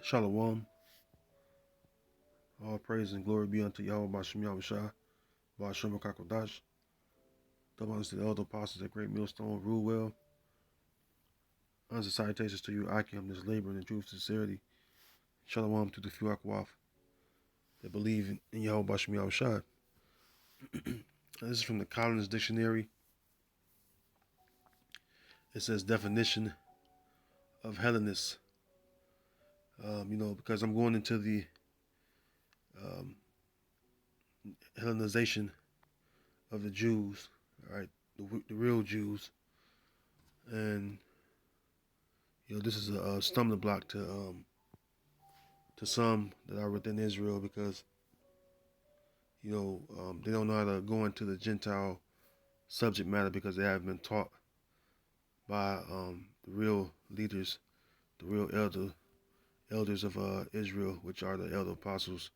Shalom. All praise and glory be unto Yahweh Bashem Yahushua, Bashem Kakodash. Double honors to the elder apostles at Great Millstone, rule well. Honors and salutations to you, Akim, this labor in truth, sincerity. Shalom to the few Akwaf that believe in Yahweh Bashem Yahushua. This is from the Collins Dictionary. It says definition of Hellenists. Because I'm going into the Hellenization of the Jews, all right, the real Jews, and this is a stumbling block to some that are within Israel because they don't know how to go into the Gentile subject matter because they haven't been taught by the real leaders, the real elders of Israel, which are the elder apostles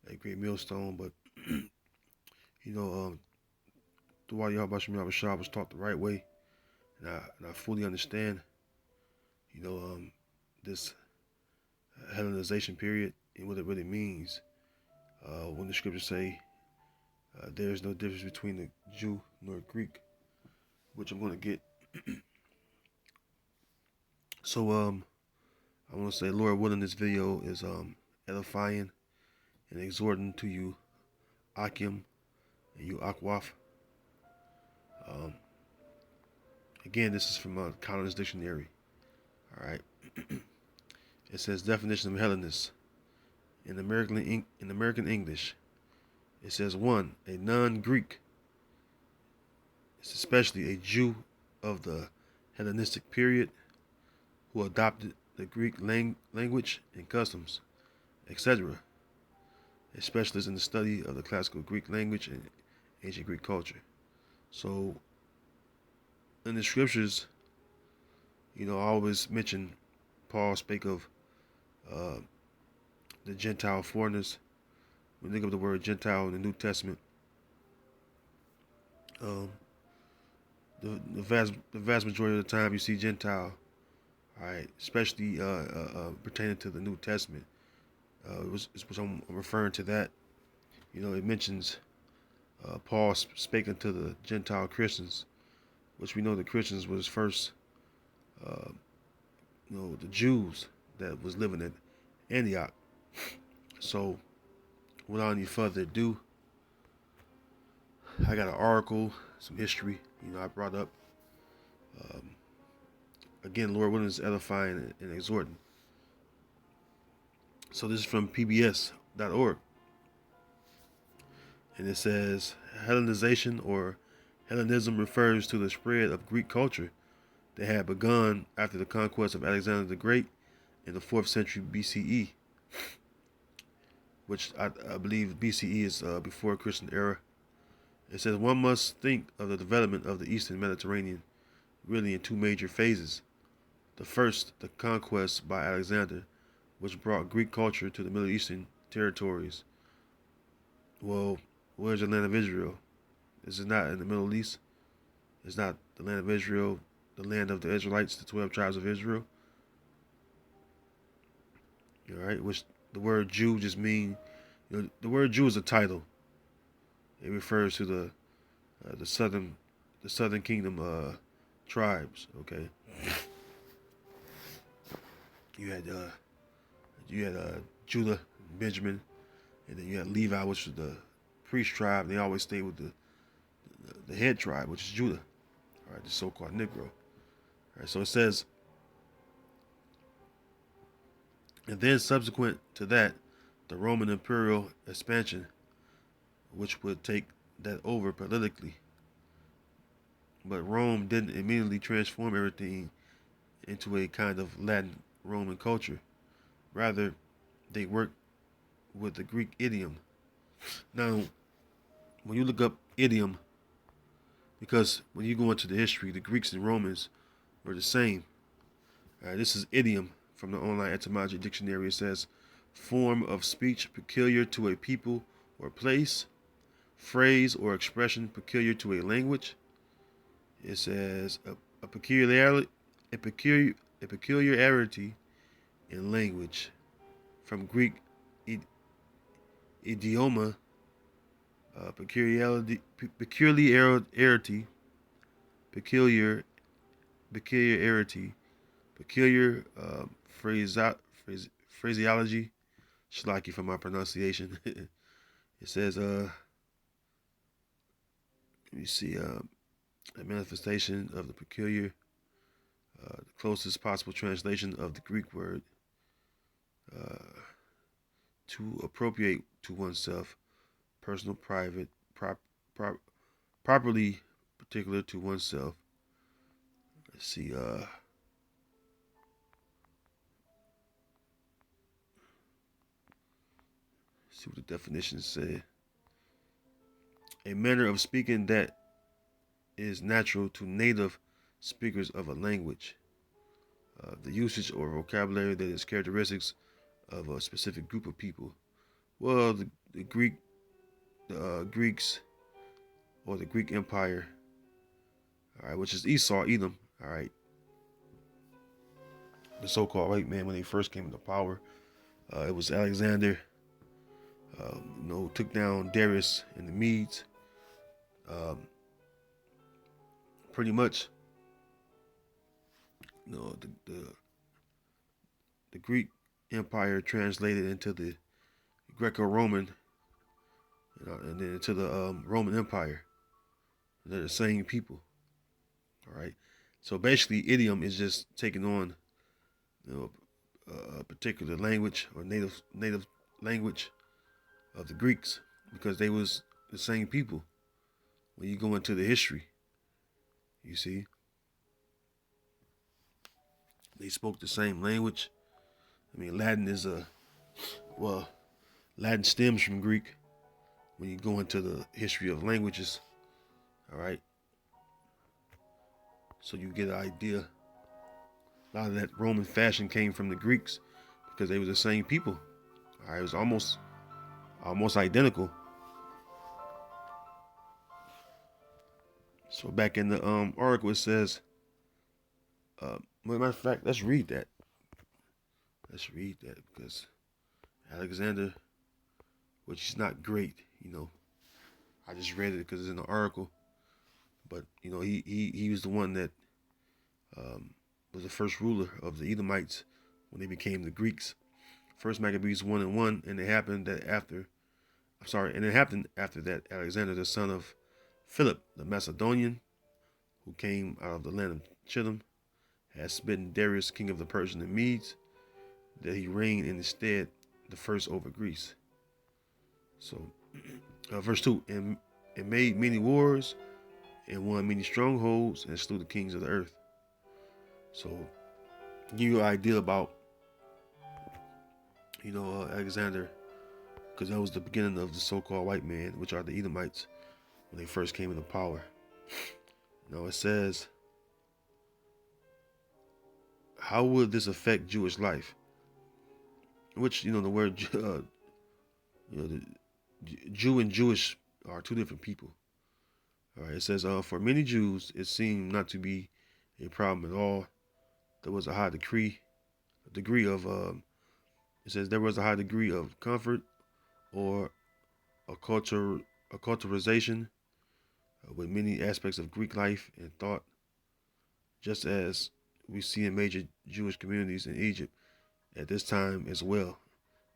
at Great Millstone. But the while Yahweh Shem Yahushua was taught the right way, and I fully understand, this Hellenization period and what it really means. When the scriptures say there is no difference between the Jew nor Greek, which I'm going to get. So I want to say, Lord willing, this video is edifying and exhorting to you, Akim, and you, Akwaf. Again, this is from Collins Dictionary. All right. It says definition of Hellenist in American English. It says 1, a non-Greek. It's especially a Jew of the Hellenistic period who adopted the Greek language and customs, etc. A specialist in the study of the classical Greek language and ancient Greek culture. So, in the scriptures, I always mention Paul spake of the Gentile foreigners. When you think of the word Gentile in the New Testament, the vast majority of the time you see Gentile, all right, especially pertaining to the New Testament. Which I'm referring to that. It mentions Paul speaking to the Gentile Christians, which we know the Christians was first, the Jews that was living in Antioch. So, without any further ado, I got an article, some history. I brought up. Again, Lord willing, is edifying and exhorting. So this is from PBS.org. And it says, Hellenization or Hellenism refers to the spread of Greek culture that had begun after the conquest of Alexander the Great in the 4th century BCE, which I believe BCE is before Christian era. It says one must think of the development of the Eastern Mediterranean really in two major phases. The first, the conquest by Alexander, which brought Greek culture to the Middle Eastern territories. Well, where's the land of Israel? Is it not in the Middle East? Is not the land of Israel the land of the Israelites, the 12 tribes of Israel? All right, which the word Jew just mean, the word Jew is a title. It refers to the southern kingdom tribes. Okay, you had Judah, Benjamin, and then you had Levi, which was the priest tribe. They always stayed with the head tribe, which is Judah. All right, the so-called Negro. All right, so it says, and then subsequent to that, the Roman imperial expansion, which would take that over politically. But Rome didn't immediately transform everything into a kind of Latin Roman culture. Rather, they worked with the Greek idiom. Now, when you look up idiom, because when you go into the history, the Greeks and Romans were the same. This is idiom from the online etymology dictionary. It says, form of speech peculiar to a people or place, phrase or expression peculiar to a language. It says a peculiarity in language. from Greek idioma, peculiarity, peculiarity, peculiar, peculiarity, peculiar phraseology. Shlaki for my pronunciation. It says, let me see, a manifestation of the peculiar, the closest possible translation of the Greek word, uh, to appropriate to oneself, personal, private, properly particular to oneself. Let's see, see what the definitions say. A manner of speaking that is natural to native speakers of a language. The usage or vocabulary that is characteristics of a specific group of people. Well, the Greeks, or the Greek Empire, all right, which is Esau, Edom, all right, the so-called white man when they first came into power. It was Alexander, took down Darius and the Medes. Um, Pretty much, you know, the Greek Empire translated into the Greco-Roman, and then into the Roman Empire. They're the same people. All right. So basically, idiom is just taking on, you know, a particular language or native language of the Greeks, because they was the same people. When you go into the history, you see they spoke the same language. I mean, Latin is Latin stems from Greek. When you go into the history of languages, all right, so you get an idea. A lot of that Roman fashion came from the Greeks because they were the same people. All right, it was almost identical. So back in the article, it says, matter of fact, let's read that. Let's read that, because Alexander, which is not great, I just read it because it's in the article. But he was the one that was the first ruler of the Edomites when they became the Greeks. First Maccabees 1:1, and it happened that after that Alexander, the son of Philip the Macedonian, who came out of the land of Chittim, had smitten Darius, king of the Persian and Medes, that he reigned in his stead, the first over Greece. So, verse 2, and made many wars, and won many strongholds, and slew the kings of the earth. So, give you an idea about, Alexander, because that was the beginning of the so-called white man, which are the Edomites, when they first came into power. Now it says, how would this affect Jewish life? Which, the word, the Jew and Jewish are two different people. All right, it says, for many Jews, it seemed not to be a problem at all. There was a high degree of, it says there was a high degree of comfort or acculturization with many aspects of Greek life and thought, just as we see in major Jewish communities in Egypt at this time as well.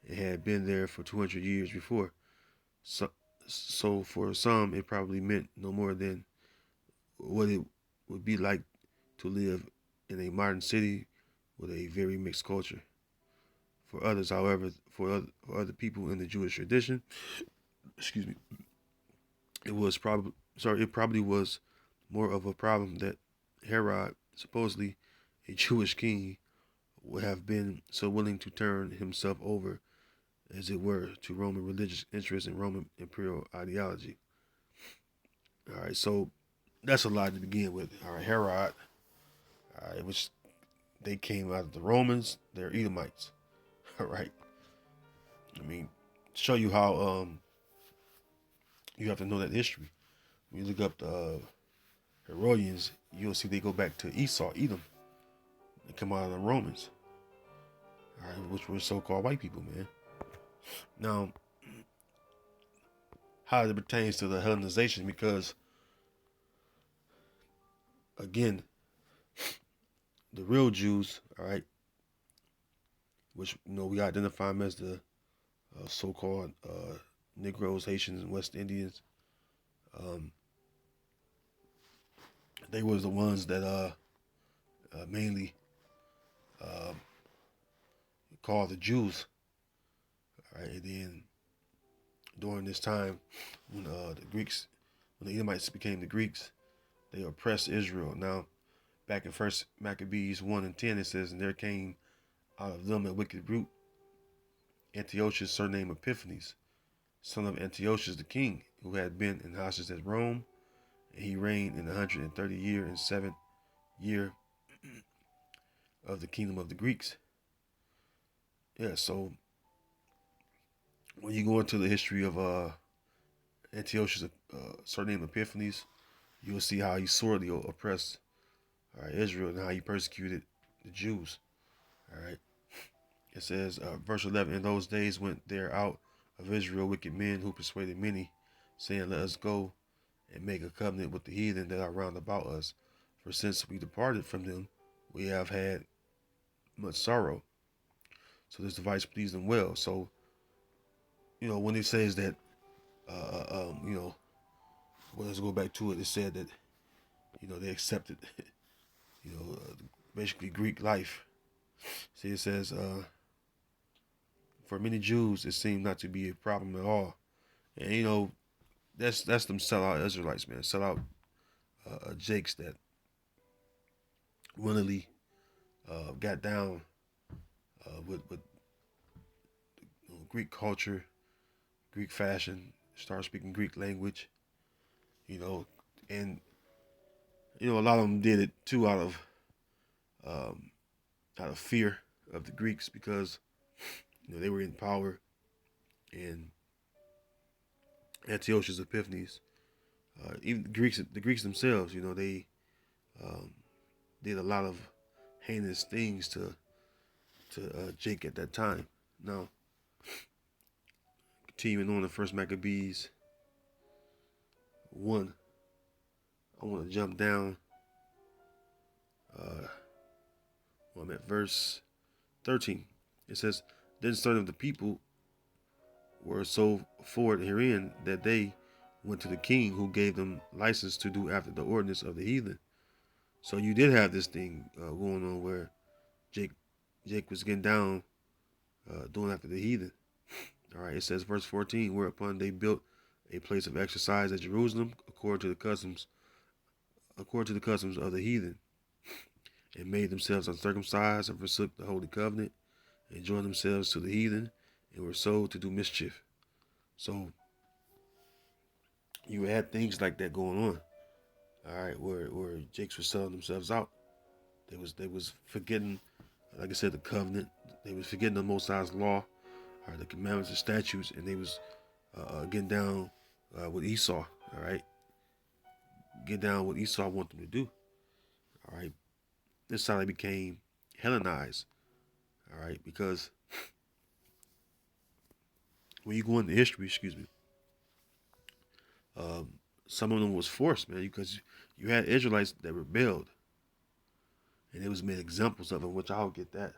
It had been there for 200 years before. So for some, it probably meant no more than what it would be like to live in a modern city with a very mixed culture. For others, however, for other people in the Jewish tradition, excuse me, it probably was more of a problem that Herod, supposedly a Jewish king, would have been so willing to turn himself over, as it were, to Roman religious interests and Roman imperial ideology. All right, so that's a lot to begin with. All right, Herod, which they came out of the Romans, they're Edomites. All right, I mean, show you how you have to know that history. When you look up the Herodians, you'll see they go back to Esau, Edom. They come out of the Romans. all right, which were so-called white people, man. Now, how it pertains to the Hellenization, because again, the real Jews, all right, which we identify them as the so-called Negroes, Haitians, and West Indians. Um, they was the ones that mainly uh, called the Jews. All right, and then during this time, when when the Edomites became the Greeks, they oppressed Israel. Now, back in First Maccabees 1:10, it says, "And there came out of them a wicked root, Antiochus, surnamed Epiphanes, son of Antiochus the king, who had been in hostage at Rome, and he reigned in the 130 year and 7th year of the kingdom of the Greeks." Yeah, so when you go into the history of Antiochus, surnamed Epiphanes, you'll see how he sorely oppressed Israel and how he persecuted the Jews. All right. It says, verse 11, "In those days went there out of Israel wicked men who persuaded many, saying, Let us go and make a covenant with the heathen that are round about us. For since we departed from them, we have had much sorrow." So this device pleased them well. So, when it says that, well, let's go back to it. It said that, they accepted, you know, uh, basically Greek life. See, it says, for many Jews, it seemed not to be a problem at all. And, that's them sellout Israelites, man. Sellout Jakes that willingly got down with Greek culture, Greek fashion, started speaking Greek language, you know, and a lot of them did it too um, out of fear of the Greeks, because they were in power, and Antiochus Epiphanes, even the Greeks themselves, they um, did a lot of heinous things to Jake at that time. Now, continuing on in First Maccabees 1, I want to jump down. I'm at verse 13. It says, "Then certain of the people were so forward herein that they went to the king, who gave them license to do after the ordinance of the heathen." So you did have this thing going on where Jake Jake was getting down, doing after the heathen. All right, it says verse 14, "Whereupon they built a place of exercise at Jerusalem according to the customs of the heathen, and made themselves uncircumcised, and forsook the holy covenant, and joined themselves to the heathen, and were sold to do mischief." So you had things like that going on. All right, where Jakes were selling themselves out. They was forgetting, like I said, the covenant. They was forgetting the Most High's law, or the commandments and statutes, and they was getting down with Esau. All right, get down what Esau wanted them to do. All right, this is how they became Hellenized. All right, because when you go into history, excuse me, um, some of them was forced, man, because you had Israelites that rebelled, and it was made examples of them, which I'll get that.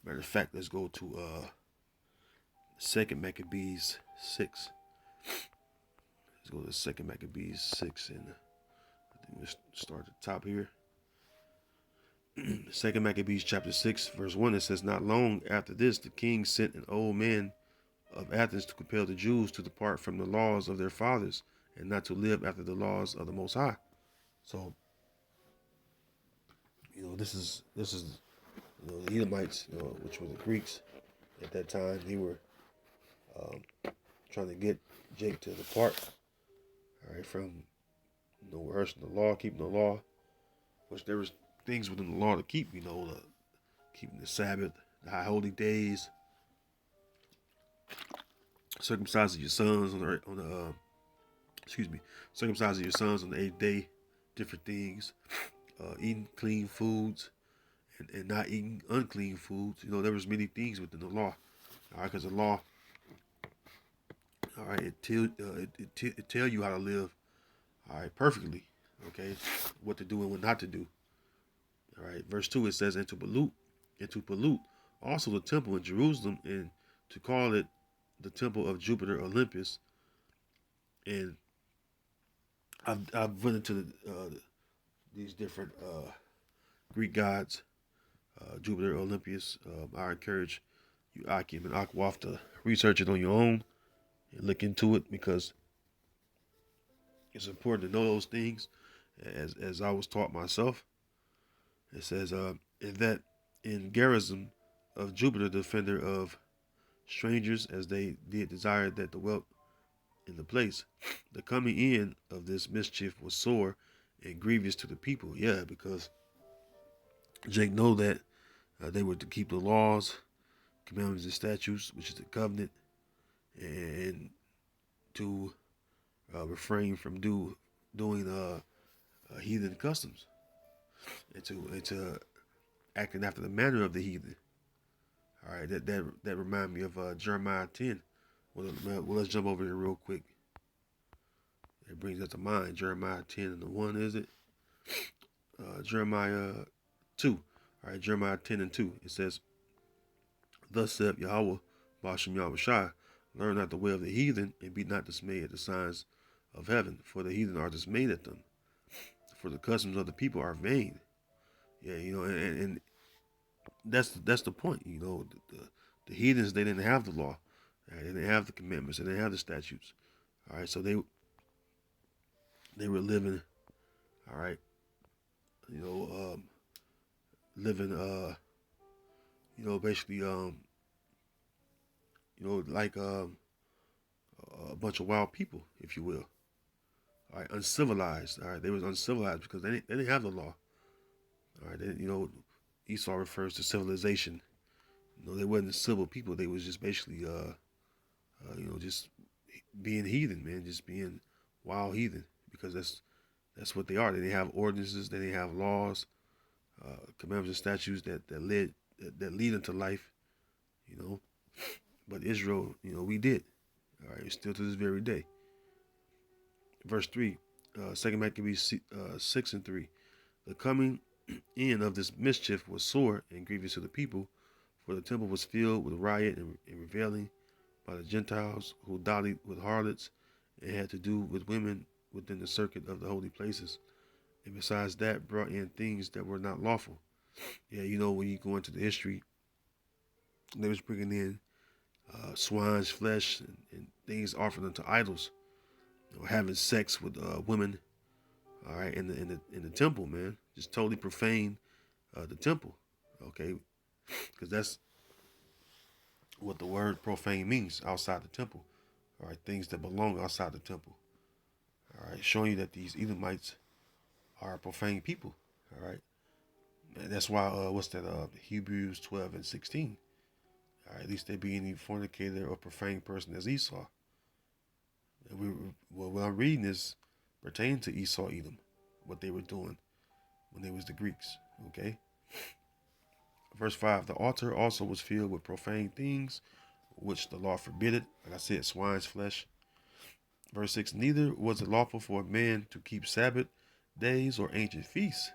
Matter of fact, let's go to Second Maccabees 6. Let's go to Second Maccabees 6, and I think we'll start at the top here. Second Maccabees chapter 6, verse 1, it says, "Not long after this, the king sent an old man of Athens to compel the Jews to depart from the laws of their fathers, and not to live after the laws of the Most High." So, this is the Edomites, which were the Greeks at that time. They were um, trying to get Jake to depart, all right, from rehearsing the law, keeping the law, which there was things within the law to keep, keeping the Sabbath, the high holy days, circumcising your sons circumcising your sons on the 8th day, different things, eating clean foods, and not eating unclean foods. You know, there was many things within the law. All right, because the law, all right, it tell you how to live. All right, perfectly. Okay, what to do and what not to do. All right, verse 2 it says, and to pollute also the temple in Jerusalem, and to call it the temple of Jupiter Olympus. And I've went into these different Greek gods, Jupiter Olympus. I encourage you, Akim and Akwaf, to research it on your own and look into it because it's important to know those things. As I was taught myself, it says, in that in garrison of Jupiter, defender of strangers, as they did desire that dwelt in the place. The coming in of this mischief was sore and grievous to the people. Yeah, because Jake know that they were to keep the laws, commandments, and statutes, which is the covenant, and to refrain from doing heathen customs, and to acting after the manner of the heathen. All right, that remind me of Jeremiah 10. Well, let's jump over here real quick. It brings that to mind. Jeremiah 10 and the 1, is it? Jeremiah 2. All right, Jeremiah 10 and 2. It says, thus saith Yahweh, Bashem Yahushai, learn not the way of the heathen, and be not dismayed at the signs of heaven, for the heathen are dismayed at them. For the customs of the people are vain. Yeah, you know, and that's the point. You know, the heathens, they didn't have the law, right? They didn't have the commandments, they didn't have the statutes. All right, so they were living, all right, you know, living, basically, like a bunch of wild people, if you will. All right, uncivilized. All right, they was uncivilized because they didn't have the law. All right, Esau refers to civilization. You know, they wasn't civil people. They was just basically, just being heathen, man, just being wild heathen, because that's what they are. They didn't have ordinances. They didn't have laws, commandments and statutes that lead into life. You know, but Israel, we did. All right, still to this very day. Verse 3, 2 Maccabees 6 and 3. The coming in of this mischief was sore and grievous to the people, for the temple was filled with riot and reveling by the Gentiles who dallied with harlots and had to do with women within the circuit of the holy places. And besides that, brought in things that were not lawful. Yeah, when you go into the history, they was bringing in swine's flesh and things offered unto idols, having sex with women. All right, in the temple, man, just totally profane the temple. Okay, because that's what the word profane means, outside the temple. All right, things that belong outside the temple. All right, showing you that these Edomites are a profane people. All right, and that's why what's that? Hebrews 12 and 16. All right, at least they be any fornicator or profane person as Esau. And what I'm reading is pertaining to Esau, Edom, what they were doing when they was the Greeks. Okay. Verse 5, the altar also was filled with profane things, which the law forbidded. Like I said, swine's flesh. Verse 6, neither was it lawful for a man to keep Sabbath days or ancient fasts,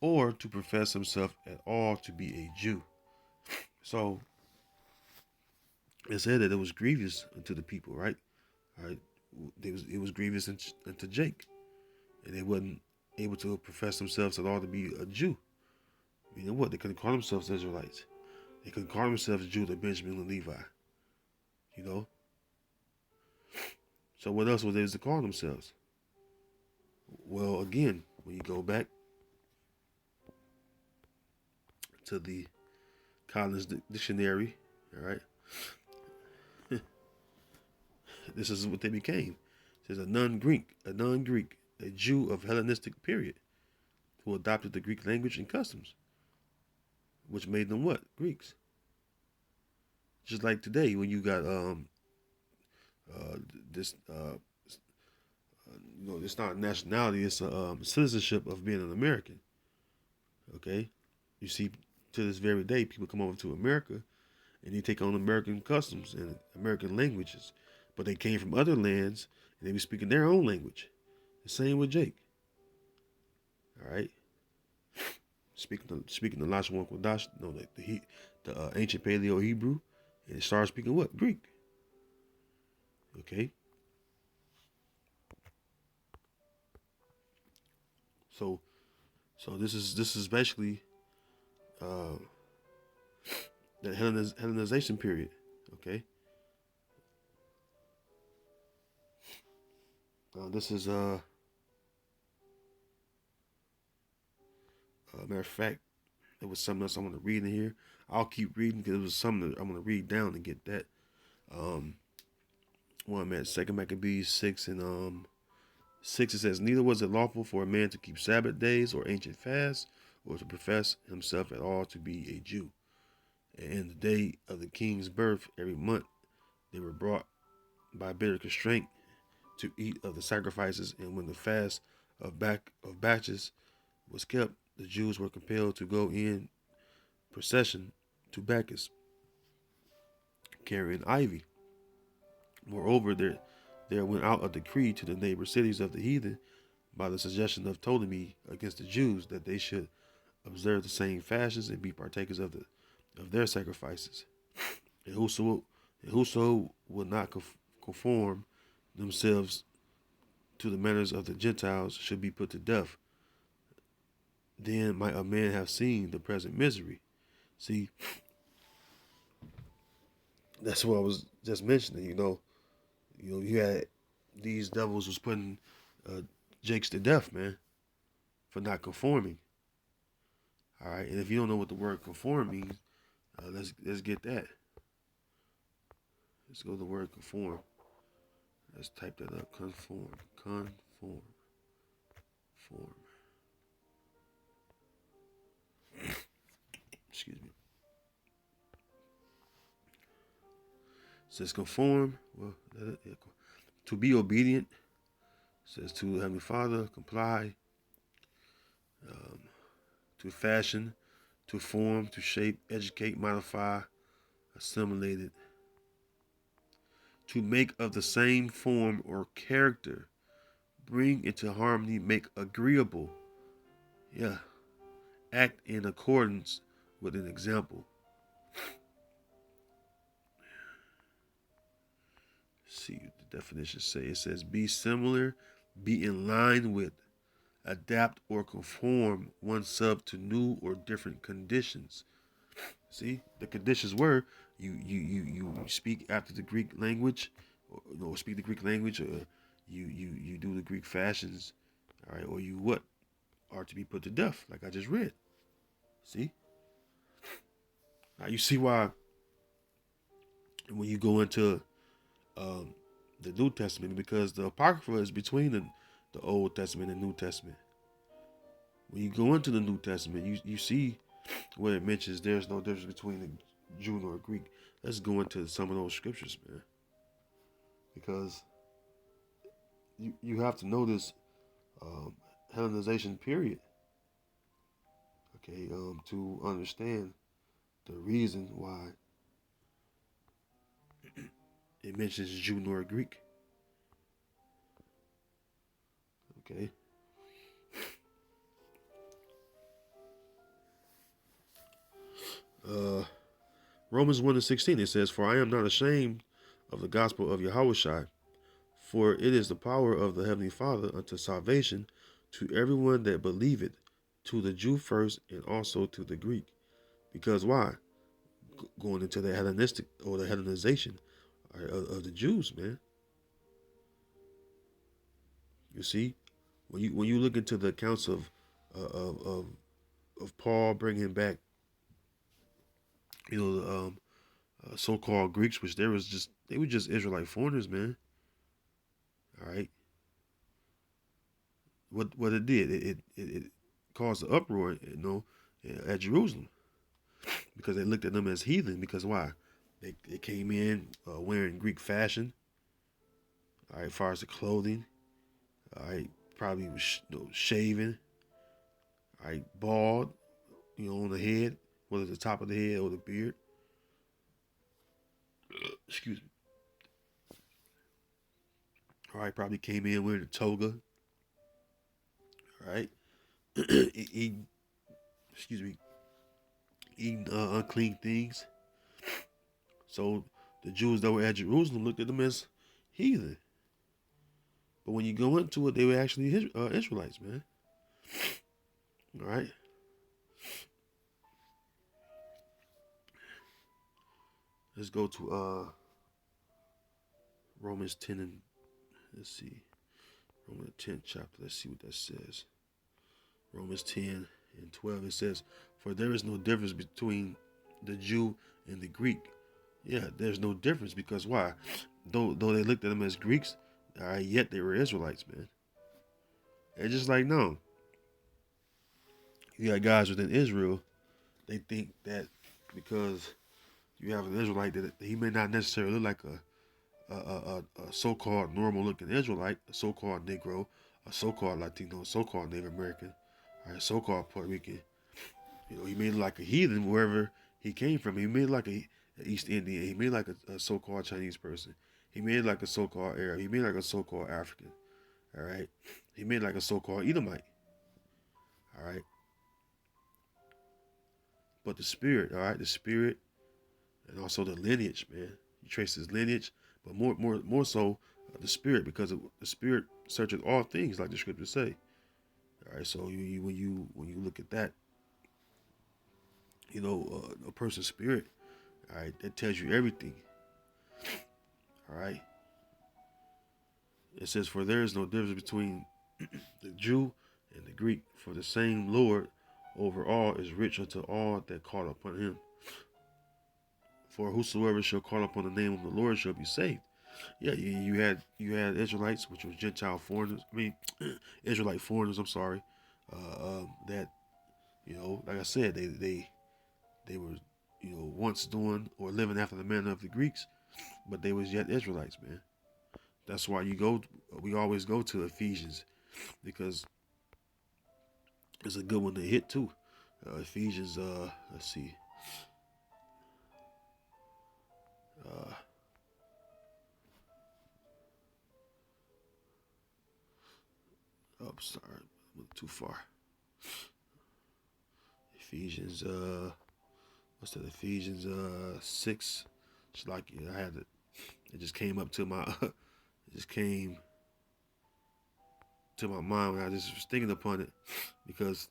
or to profess himself at all to be a Jew. So it said that it was grievous unto the people, right? All right, it was grievous unto Jake, and they wasn't able to profess themselves at all to be a Jew. You know what? They couldn't call themselves Israelites. They couldn't call themselves Judah, Benjamin, and Levi. You know? So what else was they to call themselves? Well, again, when you go back to the Collins Dictionary, all right, this is what they became. It says a non-Greek, a Jew of Hellenistic period, who adopted the Greek language and customs, which made them what? Greeks. Just like today, when you got this it's not nationality, it's a citizenship of being an American. Okay, you see, to this very day, people come over to America and they take on American customs and American languages, but they came from other lands and they were speaking their own language. The same with Jake. All right, speaking the Lashon Kodash, no, the ancient Paleo Hebrew, and it started speaking what Greek. Okay, so this is basically uh, the Hellenization period. Okay, this is matter of fact, it was something else I want to read in here. I'll keep reading because it was something that I'm going to read down to get that. Um, One man, Second Maccabees 6, it says, neither was it lawful for a man to keep Sabbath days or ancient fasts, or to profess himself at all to be a Jew. And the day of the king's birth, every month, they were brought by bitter constraint to eat of the sacrifices. And when the fast of batches was kept, the Jews were compelled to go in procession to Bacchus, carrying ivy. Moreover, there went out a decree to the neighbor cities of the heathen by the suggestion of Ptolemy against the Jews that they should observe the same fashions and be partakers of their sacrifices. And whoso will not conform themselves to the manners of the Gentiles should be put to death. Then might a man have seen the present misery. See, that's what I was just mentioning. You had these devils was putting uh, Jakes to death, man, for not conforming. All right, and if you don't know what the word conform means, let's get that. Let's go to the word conform. Let's type that up. Conform. Form. Excuse me. It says conform. Well, to be obedient. It says to Heavenly Father, comply. Um, to fashion, to form, to shape, educate, modify, assimilate it. To make of the same form or character, bring into harmony, make agreeable. Yeah. Act in accordance with an example. See what the definitions say. It says be similar, be in line with, adapt or conform oneself to new or different conditions. See, the conditions were you speak after the Greek language, or speak the Greek language, or you do the Greek fashions, all right, or you what are to be put to death, like I just read. See, now you see why when you go into um, the New Testament, because the Apocrypha is between the Old Testament and New Testament. When you go into the New Testament, you see where it mentions there's no difference between a Jew nor a Greek. Let's go into some of those scriptures, man, because you have to know this um, Hellenization period, okay, to understand the reason why it mentions Jew nor Greek, okay. Uh, Romans 1:16, it says, "For I am not ashamed of the gospel of Yahushua, for it is the power of the Heavenly Father unto salvation to everyone that believeth, to the Jew first, and also to the Greek." Because why? Going into the Hellenistic or the Hellenization of the Jews, man. You see, when you look into the accounts uh, of of, of Paul bringing back, the so-called Greeks, which they were just Israelite foreigners, man. All right, what it did, it caused an uproar, at Jerusalem, because they looked at them as heathen. Because why? They came in wearing Greek fashion. All right, as far as the clothing, all right, probably was shaven. All right, bald. on the head, whether it's the top of the head or the beard. Excuse me. All right, probably came in wearing a toga. All right, eating, excuse me, eating unclean things. So the Jews that were at Jerusalem looked at them as heathen. But when you go into it, they were actually Israelites, man. All right. Let's go to Romans 10 and let's see. Romans 10th chapter. Let's see what that says. Romans 10 and 12. It says, "For there is no difference between the Jew and the Greek." Yeah, there's no difference because why? Though they looked at them as Greeks, all right, yet they were Israelites, man. And just like no, you got guys within Israel, they think that because you have an Israelite that he may not necessarily look like a so-called normal-looking Israelite, a so-called Negro, a so-called Latino, a so-called Native American, or a so-called Puerto Rican. He made like a heathen wherever he came from. He made like a East Indian. He made like a so-called Chinese person. He made like a so-called Arab. He made like a so-called African. All right. He made like a so-called Edomite. All right. But the spirit, all right, the spirit, and also the lineage, man. You trace his lineage, but more so the spirit, because the spirit searches all things, like the scriptures say. All right. So when you look at that, a person's spirit, all right, that tells you everything. All right. It says, "For there is no difference between the Jew and the Greek, for the same Lord over all is rich unto all that call upon him. For whosoever shall call upon the name of the Lord shall be saved." Yeah, you had Israelites, which were Gentile foreigners. I mean, Israelite foreigners. I'm sorry. That like I said, they were once doing or living after the manner of the Greeks, but they was yet Israelites, man. That's why we always go to Ephesians, because it's a good one to hit too. Ephesians, let's see. Uh, oh, sorry, I went too far. Ephesians, what's that? Ephesians, 6. It's like I had it. It just came up to my, it just came to my mind when I just was thinking upon it, because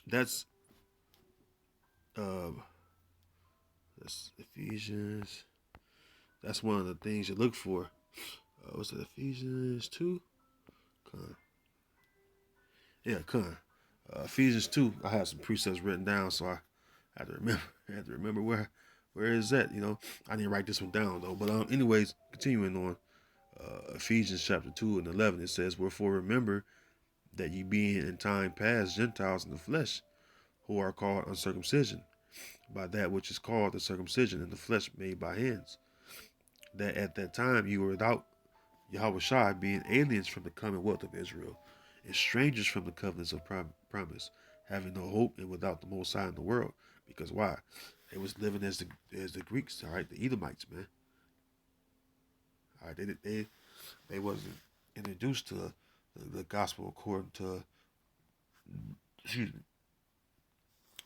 that's, uh, that's Ephesians. That's one of the things you look for. What's it? Ephesians 2. Con. Yeah, con. Ephesians 2. I had some precepts written down, so I had to remember. I had to remember where is that. I didn't write this one down though. But anyways, continuing on. Ephesians chapter 2 and 11, it says, "Wherefore remember that ye being in time past Gentiles in the flesh, who are called uncircumcision, by that which is called the circumcision in the flesh made by hands, that at that time you were without Yahushua, being aliens from the commonwealth of Israel, and strangers from the covenants of promise, having no hope and without the Most High in the world." Because why? They was living as the Greeks, all right, the Edomites, man. All right, they wasn't introduced to the gospel according to, excuse me,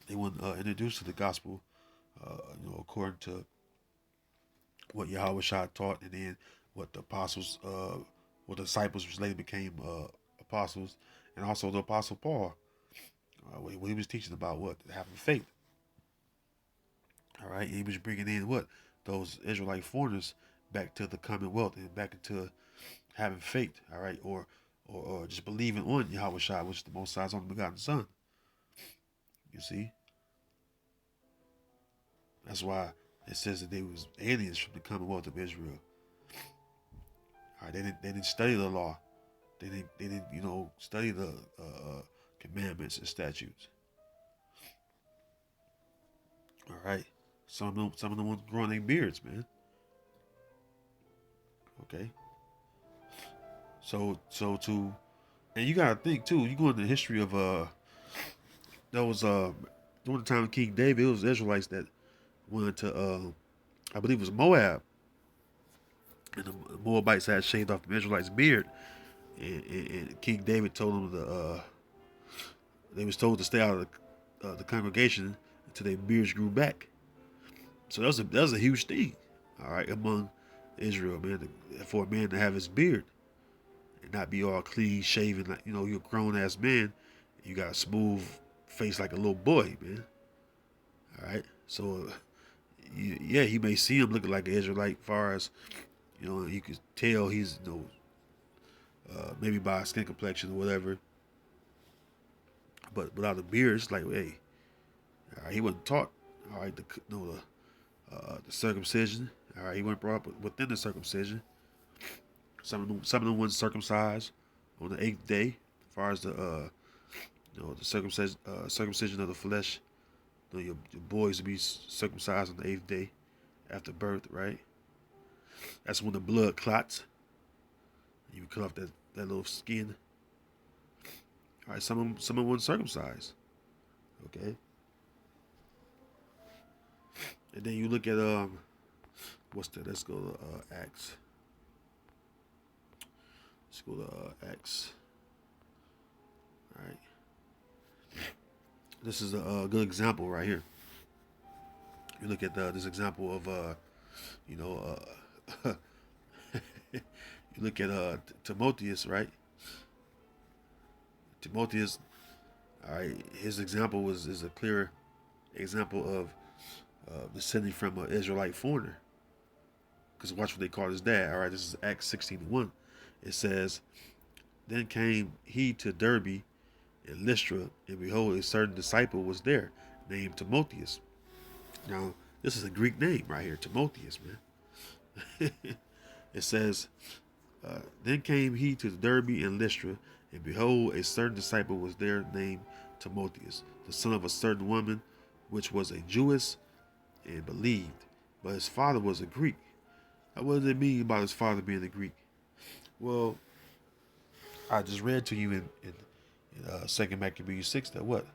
they weren't introduced to the gospel, according to what Yahweh Shah taught, and then what the apostles, what the disciples, which later became apostles, and also the apostle Paul, when he was teaching about what having faith. All right, and he was bringing in what those Israelite foreigners back to the commonwealth and back into having faith. All right, or just believing on Yahweh Shah, which is the Most High's only begotten Son. You see, that's why it says that they was aliens from the commonwealth of Israel. All right, they didn't study the law. They didn't study the commandments and statutes. All right, some of them ones growing their beards, man. Okay, so to and you gotta think too. You go into the history of That was during the time of King David. It was Israelites that went to I believe it was Moab, and the Moabites had shaved off the Israelites' beard, and King David told them to they was told to stay out of the congregation until their beards grew back. So that was a huge thing, all right, among Israel, man, for a man to have his beard and not be all clean shaven, like you're a grown ass man, you got a smooth face like a little boy, man. All right, so yeah, he may see him looking like an Israelite, far as you could tell he's maybe by his skin complexion or whatever, but without a beard, it's like, hey, all right, he wasn't taught, all right, the circumcision. All right, he wasn't brought up within the circumcision. Some of them wasn't circumcised on the eighth day, as far as the circumcision of the flesh. Your boys to be circumcised on the eighth day after birth, right? That's when the blood clots. You cut off that little skin. All right, some of them wasn't circumcised. Okay, and then you look at what's that? Let's go to Acts. Let's go to Acts. All right, this is a good example right here. You look at this example of you know you look at Timotheus, right? Timotheus, all right, his example is a clear example of descending from an Israelite foreigner. Because watch what they call his dad. All right, this is Acts 16:1. It says, "Then came he to Derbe and Lystra, and behold, a certain disciple was there, named Timotheus." Now, this is a Greek name right here, Timotheus, man. It says, "Then came he to Derbe and Lystra, and behold, a certain disciple was there named Timotheus, the son of a certain woman, which was a Jewess, and believed, but his father was a Greek." Now, what does it mean about his father being a Greek? Well, I just read to you in 2 Maccabees 6 that what?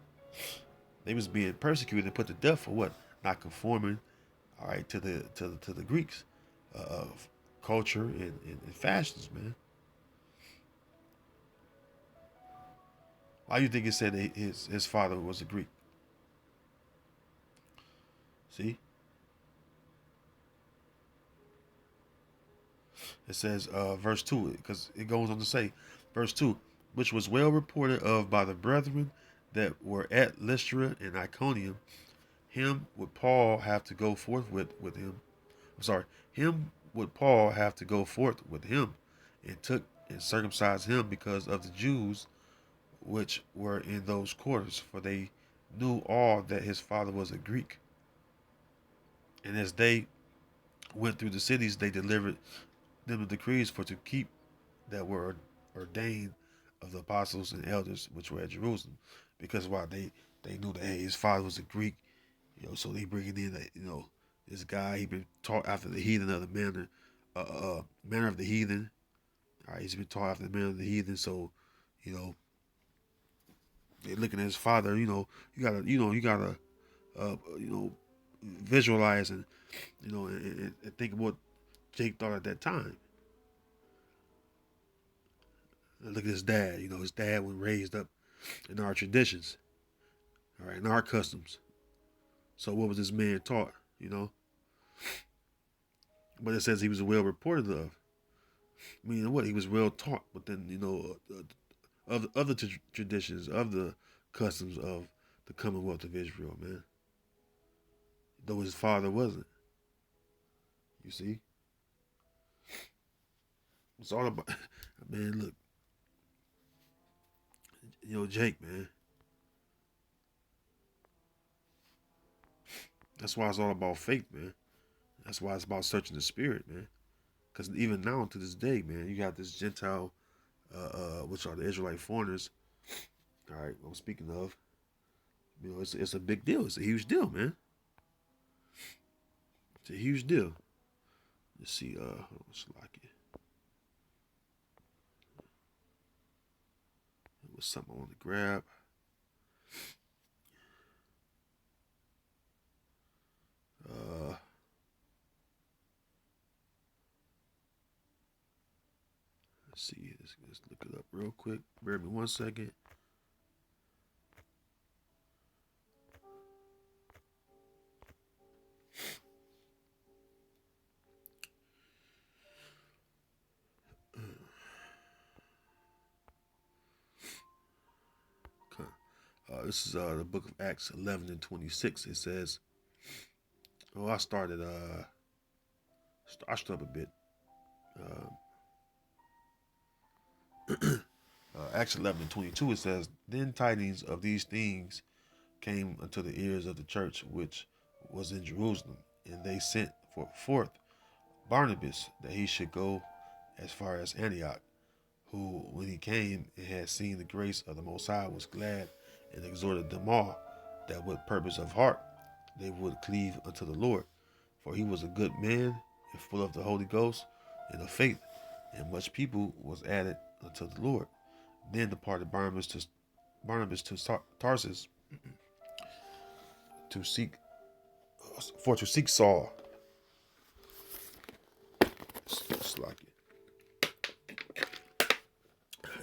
They was being persecuted and put to death for what? Not conforming, all right, to the Greeks, of culture and fashions, man. Why do you think it said that his father was a Greek? See, it says verse 2, because it goes on to say, verse 2, which was well reported of by the brethren that were at Lystra and Iconium, him would Paul have to go forth with him. I'm sorry, him would Paul have to go forth with him, and took and circumcised him because of the Jews which were in those quarters, for they knew all that his father was a Greek. And as they went through the cities, they delivered them the decrees for to keep that were ordained of the apostles and elders which were at Jerusalem, because why they knew that, hey, his father was a Greek, so they bringing in that, this guy, he been taught after the heathen of the manner of the heathen. All right, he's been taught after the manner of the heathen, so you know they looking at his father. You gotta visualize and and think of what Jake thought at that time. And look at his dad. His dad was raised up in our traditions, all right, in our customs. So what was this man taught? But it says he was well reported of. Meaning what? He was well taught within of other traditions, of the customs of the Commonwealth of Israel, man. Though his father wasn't. You see, it's all about. Man, look, Jake, man. That's why it's all about faith, man. That's why it's about searching the spirit, man. Because even now, to this day, man, you got this Gentile, which are the Israelite foreigners. All right, I'm speaking of. It's a big deal. It's a huge deal, man. It's a huge deal. Let's see. Let's lock it. It was something I want to grab. Let's see. Let's look it up real quick. Bear with me 1 second. This is the book of Acts 11 and 26. It says, oh, I started, I stopped a bit. Acts 11 and 22, it says, then tidings of these things came unto the ears of the church which was in Jerusalem, and they sent forth Barnabas that he should go as far as Antioch, who, when he came and had seen the grace of the Most High, was glad and exhorted them all that with purpose of heart they would cleave unto the Lord. For he was a good man and full of the Holy Ghost and of faith, and much people was added unto the Lord. Then departed Barnabas to Tarsus to seek Saul.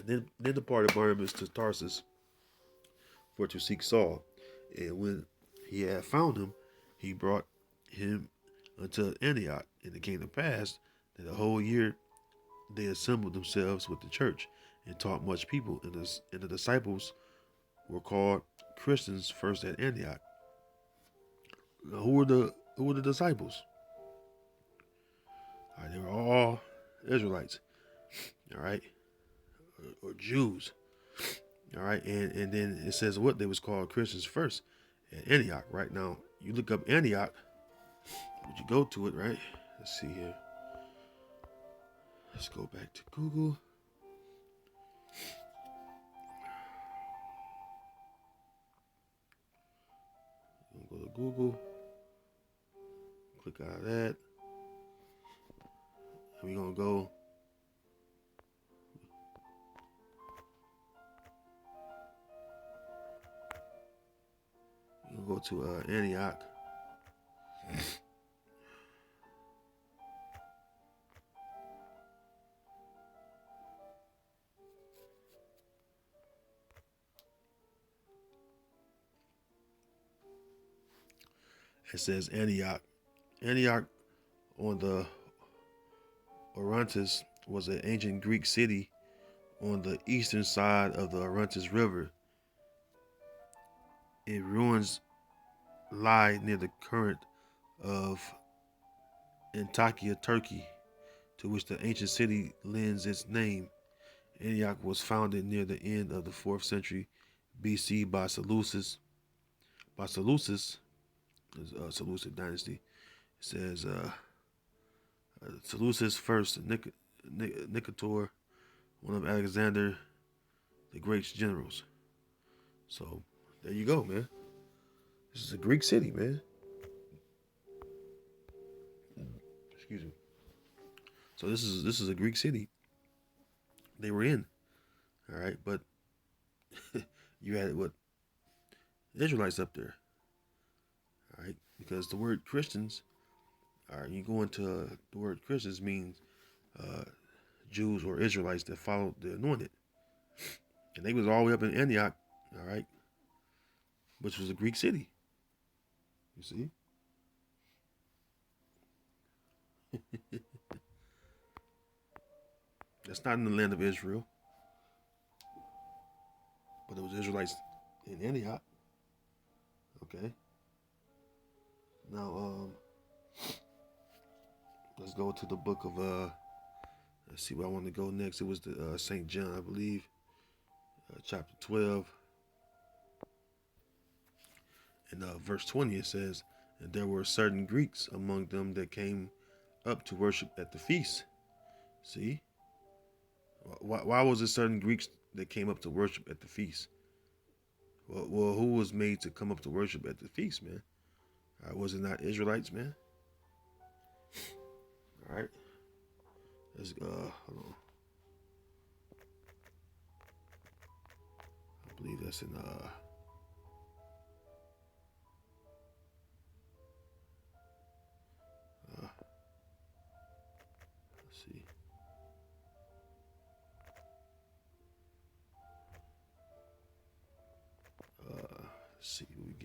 Then departed Barnabas to Tarsus for to seek Saul. And when he had found him, he brought him unto Antioch. And it came to pass that a whole year they assembled themselves with the church and taught much people. And the disciples were called Christians first at Antioch. Now, who were the disciples? All right, they were all Israelites. All right, or Jews. All right, and then it says what they was called Christians first at Antioch. Right now, you look up Antioch. Would you go to it? Right. Let's see here. Let's go back to Google. Go to Google. Click out of that. And we're gonna go. We're gonna go to Antioch. It says Antioch. Antioch on the Orontes was an ancient Greek city on the eastern side of the Orontes River. Its ruins lie near the current of Antakya, Turkey, to which the ancient city lends its name. Antioch was founded near the end of the 4th century BC by Seleucus. Seleucid dynasty. It says Seleucus first, Nicator, one of Alexander the Great's generals. So there you go, man. This is a Greek city, man. Excuse me. So this is a Greek city they were in. All right, but you had what Israelites up there. All right, because the word Christians, all right, you go into the word Christians means Jews or Israelites that followed the anointed, and they was all the way up in Antioch. All right, which was a Greek city. You see. That's not in the land of Israel, but it was Israelites in Antioch. Okay. Now, let's go to the book of let's see where I want to go next. It was the St. John, I believe, chapter 12, and verse 20. It says, "And there were certain Greeks among them that came up to worship at the feast." See, why was it certain Greeks that came up to worship at the feast? Well, who was made to come up to worship at the feast, man? Was it not Israelites, man? All right. Let's hold on. I believe that's in let's see.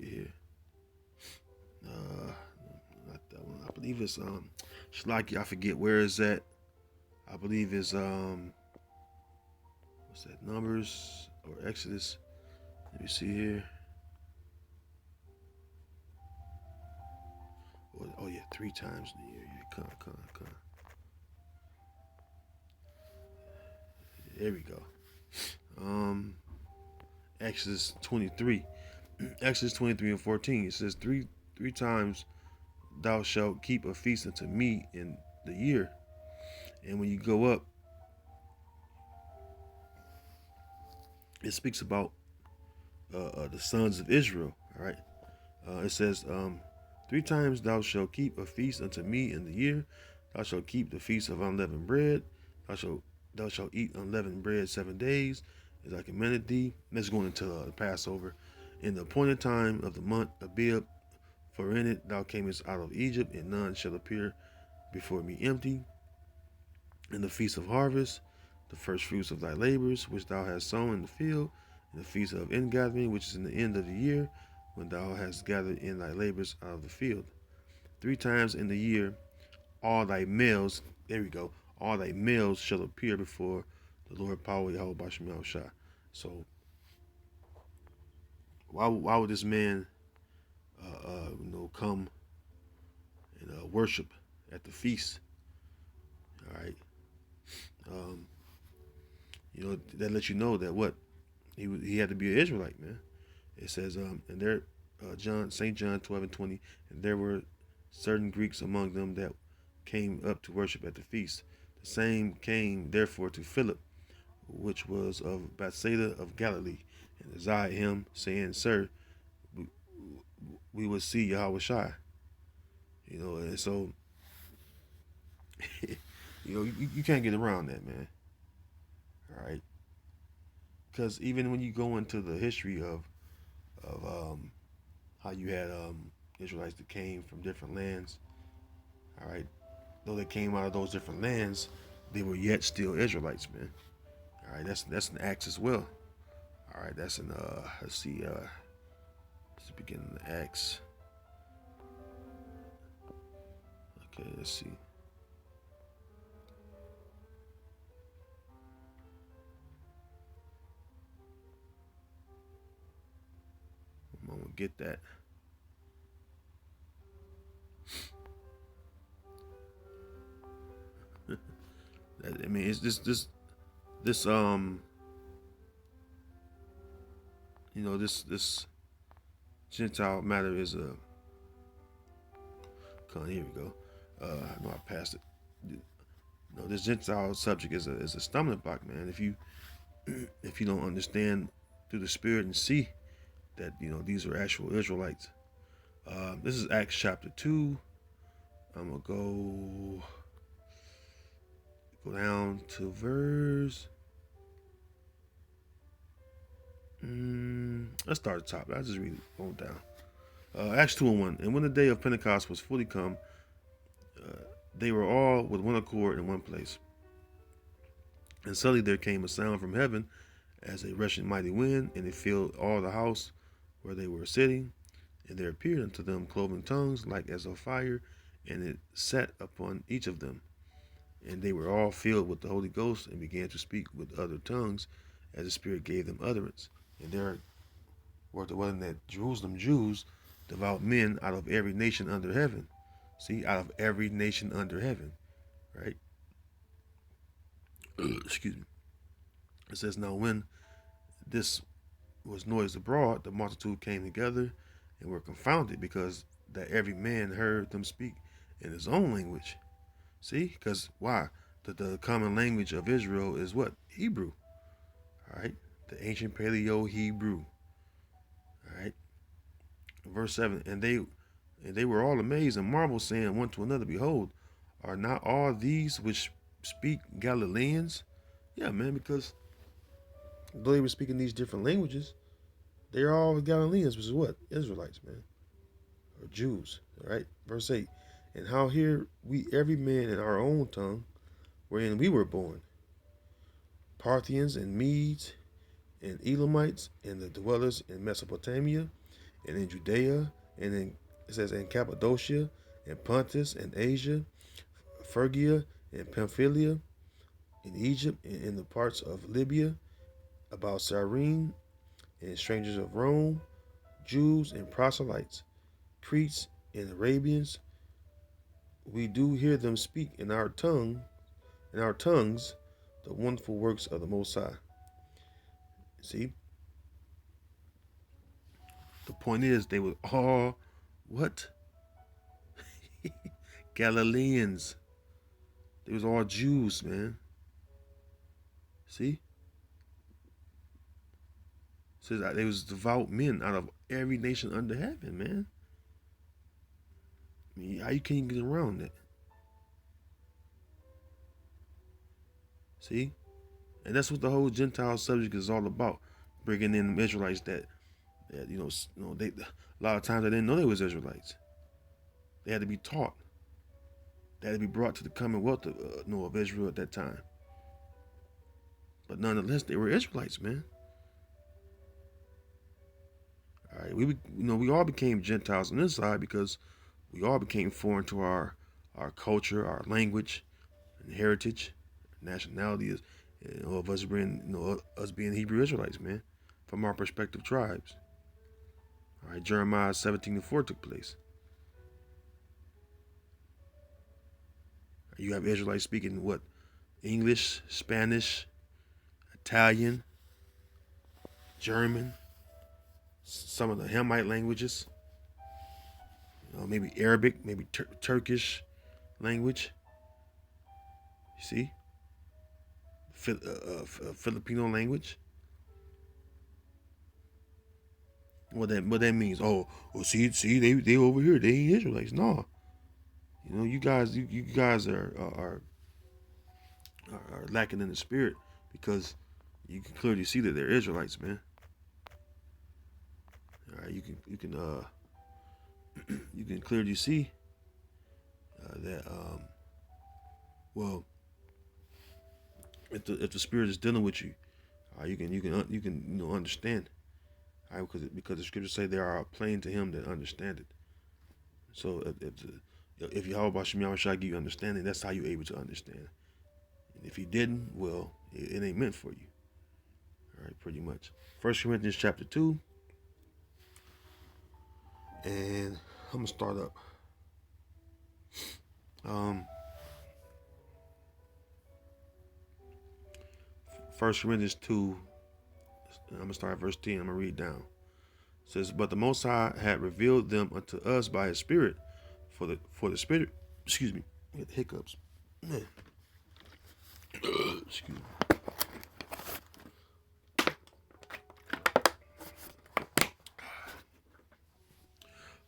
get here. Not that one. I believe it's Shalaki. I forget where is that. I believe it's what's that? Numbers or Exodus. Let me see here. Oh yeah, 3 times in the year. Yeah, come. There we go. Um, Exodus 23. Exodus 23 and 14. It says three times thou shalt keep a feast unto me in the year. And when you go up, it speaks about the sons of Israel. All right. It says, 3 times thou shalt keep a feast unto me in the year. Thou shalt keep the feast of unleavened bread. Thou shalt eat unleavened bread 7 days, as I commanded thee. Let's go into the Passover. In the appointed time of the month Abib, for in it thou camest out of Egypt, and none shall appear before me empty. In the feast of harvest, the first fruits of thy labors, which thou hast sown in the field, in the feast of ingathering, which is in the end of the year, when thou hast gathered in thy labors out of the field. 3 times in the year, all thy males, there we go, all thy males shall appear before the Lord Power Yahweh Bashem Yahushua. So, why would this man, come and worship at the feast? All right, um, that lets you know that what he had to be an Israelite, man. It says, and there, St. John 12 and 20, and there were certain Greeks among them that came up to worship at the feast. The same came therefore to Philip, which was of Bethsaida of Galilee, and desired him, saying, Sir, we will see Yahweh Shai. And so, you can't get around that, man. All right, because even when you go into the history of how you had Israelites that came from different lands, all right, though they came out of those different lands, they were yet still Israelites, man. All right, that's in Acts as well. All right, that's in let's see, it's the beginning of Acts. Okay, let's see. I'm gonna get that. I mean, it's this this Gentile matter is a. Here we go. No, I passed it. No, this Gentile subject is a stumbling block, man. If you don't understand through the Spirit and see that these are actual Israelites. This is Acts chapter 2. I'm gonna go down to verse. Let's start at the top. I just read it going down. Acts 2:1. And when the day of Pentecost was fully come, they were all with one accord in one place. And suddenly there came a sound from heaven as a rushing mighty wind, and it filled all the house where they were sitting. And there appeared unto them cloven tongues like as of fire, and it sat upon each of them. And they were all filled with the Holy Ghost, and began to speak with other tongues as the Spirit gave them utterance. And there were dwelling at Jerusalem Jews, devout men out of every nation under heaven. See, out of every nation under heaven, right? Excuse me. It says, now when this was noised abroad, the multitude came together and were confounded, because that every man heard them speak in his own language. See, because why? The common language of Israel is what? Hebrew. All right, the ancient Paleo Hebrew. All right, verse 7. And they were all amazed and marveled, saying one to another, Behold, are not all these which speak Galileans? Yeah, man, because though they were speaking these different languages, they're all Galileans, which is what? Israelites, man. Or Jews. All right, verse 8. And how hear we every man in our own tongue, wherein we were born, Parthians and Medes and Elamites and the dwellers in Mesopotamia and in Judea, and in it says in Cappadocia, and Pontus, and Asia, Phrygia, and Pamphylia, in Egypt, and in the parts of Libya, about Cyrene, and strangers of Rome, Jews and proselytes, Cretes and Arabians. We do hear them speak in our tongues, the wonderful works of the Most High. See, the point is they were all what? Galileans. They was all Jews, man. See? It says that they was devout men out of every nation under heaven, man. I mean, how you can't get around that? See? And that's what the whole Gentile subject is all about. Bringing in the Israelites that they a lot of times they didn't know they was Israelites. They had to be taught. They had to be brought to the commonwealth of Israel at that time. But nonetheless, they were Israelites, man. All right, we all became Gentiles on this side because we all became foreign to our culture, our language, and heritage, nationality is of us being Hebrew Israelites, man, from our respective tribes. All right, Jeremiah 17:4 took place. You have Israelites speaking what? English, Spanish, Italian, German, some of the Hamite languages, maybe Arabic, maybe Turkish language. You see, Filipino language. What that means? Oh, well, see, they over here. They ain't Israelites. No, you guys are lacking in the spirit because you can clearly see that they're Israelites, man. All right, you can clearly see that well, if the spirit is dealing with you, you can understand. All right, because the scriptures say they are plain to him that understand it. So if Yahweh Shem Yahweh give you understanding, that's how you're able to understand. And if he didn't, well, it ain't meant for you. All right, pretty much. 1 Corinthians chapter 2, and I'm gonna start up. 1 Corinthians 2, I'm gonna start at verse 10. I'm gonna read down. It says, "But the Most High had revealed them unto us by His Spirit, for the Spirit." Excuse me, I get hiccups. Man. Excuse me.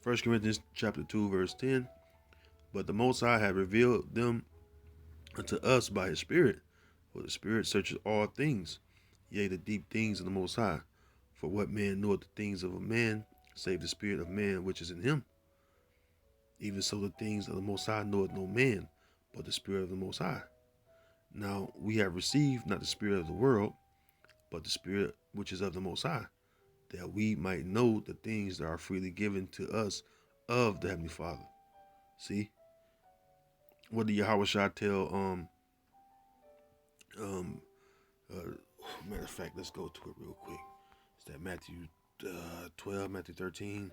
1 Corinthians chapter 2, verse 10. "But the Most High had revealed them unto us by His Spirit, for the Spirit searches all things, yea, the deep things of the Most High. For what man knoweth the things of a man, save the spirit of man which is in him? Even so the things of the Most High knoweth no man, but the Spirit of the Most High. Now we have received not the spirit of the world, but the Spirit which is of the Most High, that we might know the things that are freely given to us of the Heavenly Father." See? What did Yahweh Shah tell matter of fact, let's go to it real quick. It's that Matthew 12, Matthew 13.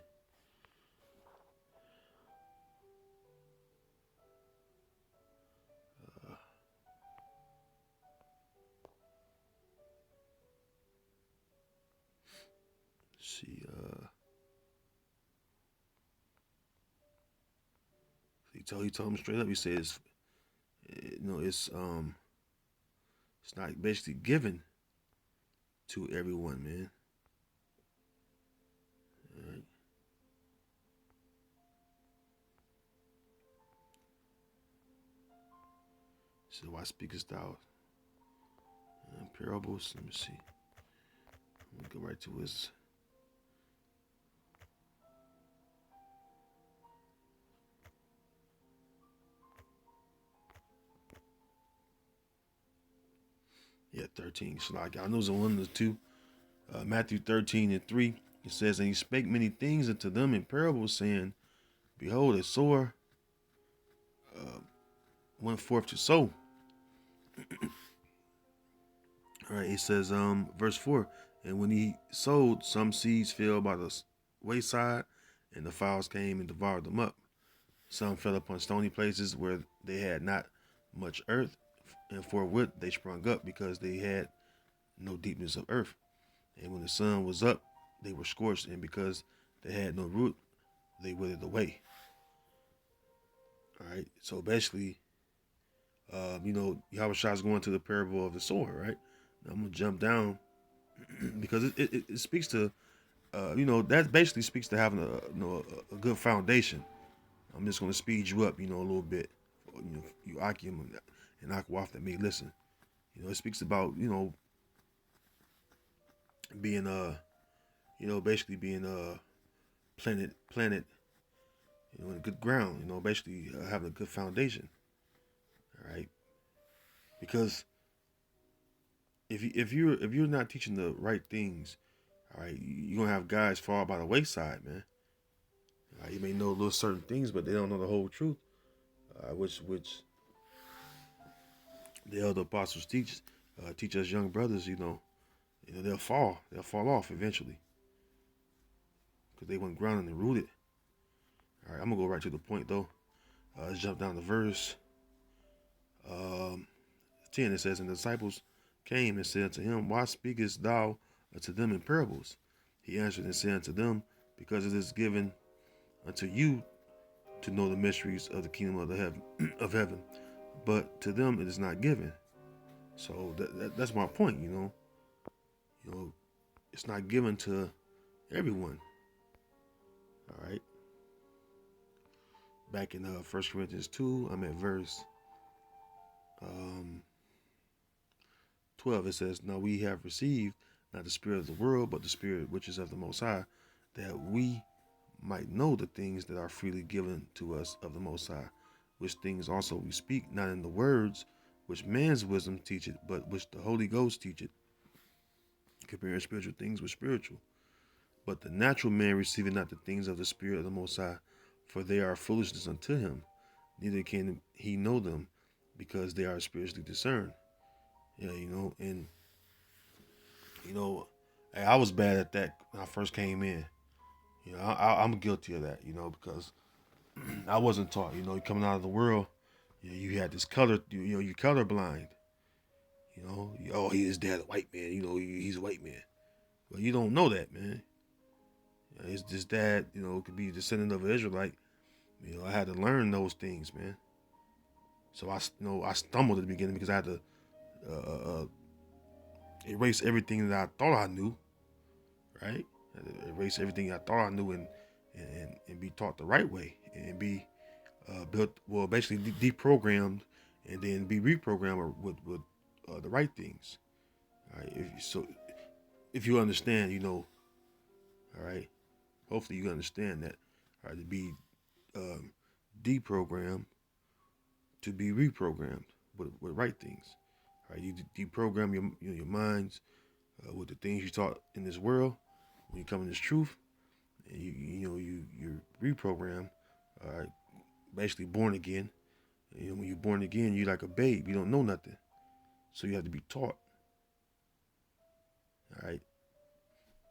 See, he told him straight up. He says, it's not basically given to everyone, man. All right. So why speakest thou parables? Let me see. Let me go right to his. Yeah, 13. So like I know it's one of the two. Matthew 13:3. It says, and he spake many things unto them in parables, saying, behold, a sower went forth to sow. All right, it says, verse 4, and when he sowed, some seeds fell by the wayside, and the fowls came and devoured them up. Some fell upon stony places where they had not much earth, and forthwith they sprung up, because they had no deepness of earth. And when the sun was up, they were scorched, and because they had no root, they withered away. All right, so basically, Yahushua is going to the parable of the sower, right? Now I'm gonna jump down because it speaks to, that basically speaks to having a good foundation. I'm just gonna speed you up, a little bit, you Akim and Akwaf that may listen. It speaks about, being basically being planted, in good ground. Basically having a good foundation. All right, because if you're not teaching the right things, all right, you're gonna have guys fall by the wayside, man. You may know little certain things, but they don't know the whole truth, which the elder apostles teach us young brothers. They'll fall off eventually because they weren't grounded and rooted. All right, I'm gonna go right to the point though. Let's jump down to verse um, 10. It says, and the disciples came and said to him, why speakest thou unto them in parables? He answered and said unto them, because it is given unto you to know the mysteries of the kingdom of heaven, but to them it is not given. So that's my point. It's not given to everyone. All right. Back in 1 Corinthians 2, I'm at verse 12. It says, now we have received not the spirit of the world, but the spirit which is of the Most High, that we might know the things that are freely given to us of the Most High, which things also we speak, not in the words which man's wisdom teacheth, but which the Holy Ghost teacheth, comparing spiritual things with spiritual. But the natural man receiveth not the things of the Spirit of the Most High, for they are foolishness unto him, neither can he know them, because they are spiritually discerned. Yeah, and hey, I was bad at that when I first came in. I'm guilty of that, because I wasn't taught. You're coming out of the world, you had this color, you're colorblind. Oh, he is dad a white man. He's a white man. Well, you don't know that, man. His dad, could be a descendant of an Israelite. I had to learn those things, man. So I stumbled at the beginning because I had to erase everything that I thought I knew, right? I had to erase everything I thought I knew and be taught the right way and be basically deprogrammed and then be reprogrammed with the right things. All right. If you understand, all right. Hopefully you understand that. All right, to be deprogrammed, to be reprogrammed with right things. All right, you deprogram your minds with the things you taught in this world. When you come in this truth, and you're reprogrammed. All right, basically born again. When you're born again, you're like a babe. You don't know nothing, so you have to be taught. All right,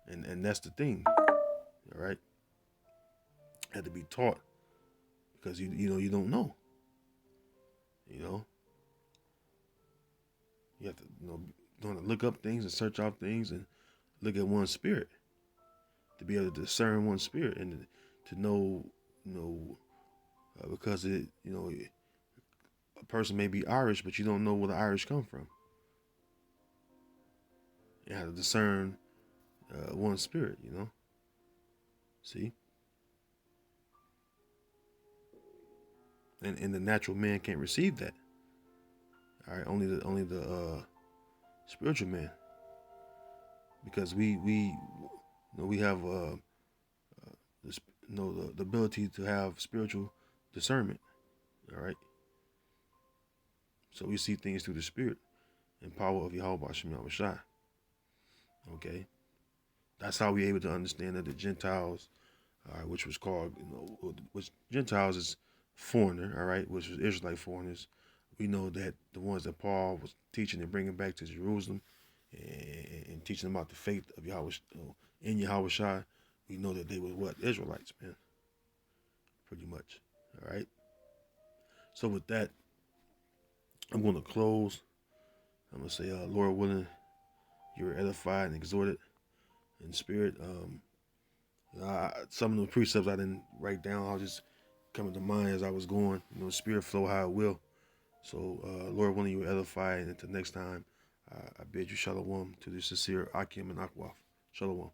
and that's the thing. All right, had to be taught because you don't know. You have to look up things and search out things and look at one's spirit to be able to discern one's spirit and to know because a person may be Irish, but you don't know where the Irish come from. You have to discern one's spirit. See, and the natural man can't receive that. All right, only the spiritual man, because we have the ability to have spiritual discernment. All right, so we see things through the spirit and power of Yahweh Shem Yahushua. Okay, That's how we able to understand that the Gentiles, all right, which was called, which Gentiles is foreigner, all right, which was Israelite foreigners. We know that the ones that Paul was teaching and bringing back to Jerusalem and teaching them about the faith of Yahweh, in Yahweh Shai, we know that they were what? Israelites, man, pretty much, all right? So with that, I'm going to close. I'm going to say, Lord willing, you're edified and exhorted in spirit. Some of the precepts I didn't write down, I was just coming to mind as I was going. Spirit flow how it will. So, Lord willing, you edify, and until next time, I bid you shalom to the sincere Akim and Akwaf. Shalom.